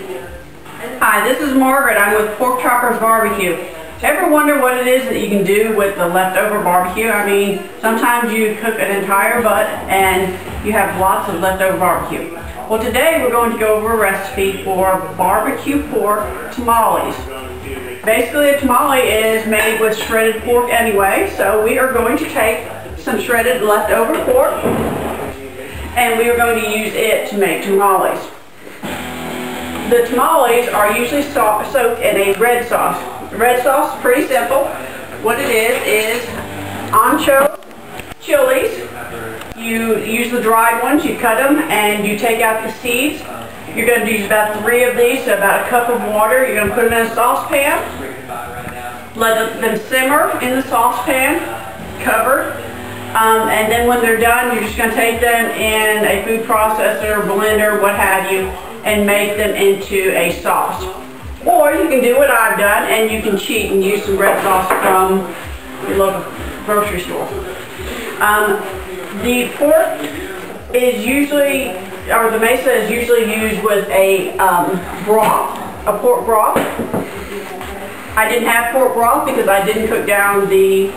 Hi, this is Margaret. I'm with Pork Choppers BBQ. Ever wonder what it is that you can do with the leftover barbecue? I mean, sometimes you cook an entire butt and you have lots of leftover barbecue. Well, today we're going to go over a recipe for barbecue pork tamales. Basically, a tamale is made with shredded pork anyway, so we are going to take some shredded leftover pork and we are going to use it to make tamales. The tamales are usually soaked in a red sauce. The red sauce is pretty simple. What it is ancho chilies. You use the dried ones, you cut them, and you take out the seeds. You're going to use about 3 of these, so about a cup of water. You're going to put them in a saucepan. Let them simmer in the saucepan, covered. And then when they're done, you're just going to take them in a food processor, blender, what have you, and make them into a sauce. Or you can do what I've done and you can cheat and use some red sauce from your local grocery store. The pork is usually, or the mesa is usually used with a broth, a pork broth. I didn't have pork broth because I didn't cook down the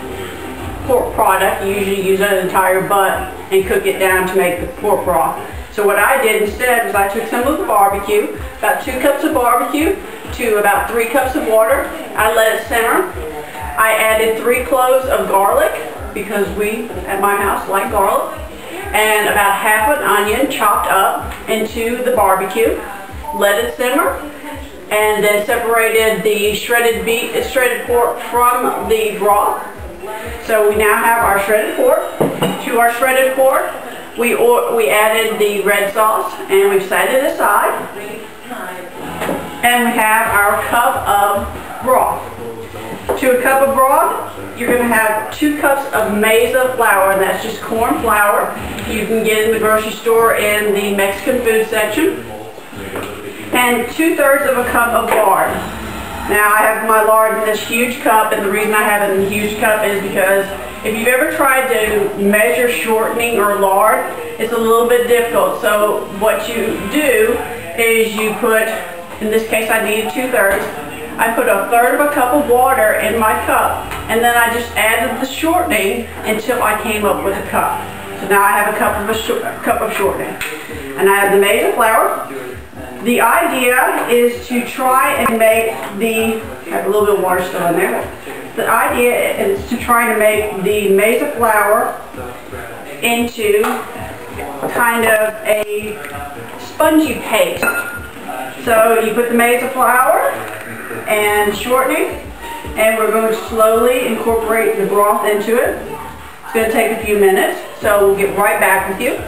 pork product. You usually use an entire butt and cook it down to make the pork broth. So what I did instead was I took some of the barbecue, about 2 cups of barbecue to about 3 cups of water. I let it simmer. I added 3 cloves of garlic because we at my house like garlic, and about half an onion chopped up into the barbecue. Let it simmer, and then separated the shredded pork from the broth. So we now have our shredded pork. To our shredded pork, we added the red sauce and we've set it aside. And we have our cup of broth. To a cup of broth, you're going to have 2 cups of mesa flour, and that's just corn flour. You can get in the grocery store in the Mexican food section. And 2/3 of a cup of lard. Now I have my lard in this huge cup, and the reason I have it in a huge cup is because if you've ever tried to measure shortening or lard, it's a little bit difficult. So what you do is you put, in this case I needed 2/3, I put 1/3 of a cup of water in my cup, and then I just added the shortening until I came up with a cup. So now I have a cup of shortening. And I have the mesa flour. The idea is to try and make I have a little bit of water still in there. The idea is to try to make the mesa flour into kind of a spongy paste. So you put the mesa flour and shortening, and we're going to slowly incorporate the broth into it. It's going to take a few minutes, so we'll get right back with you.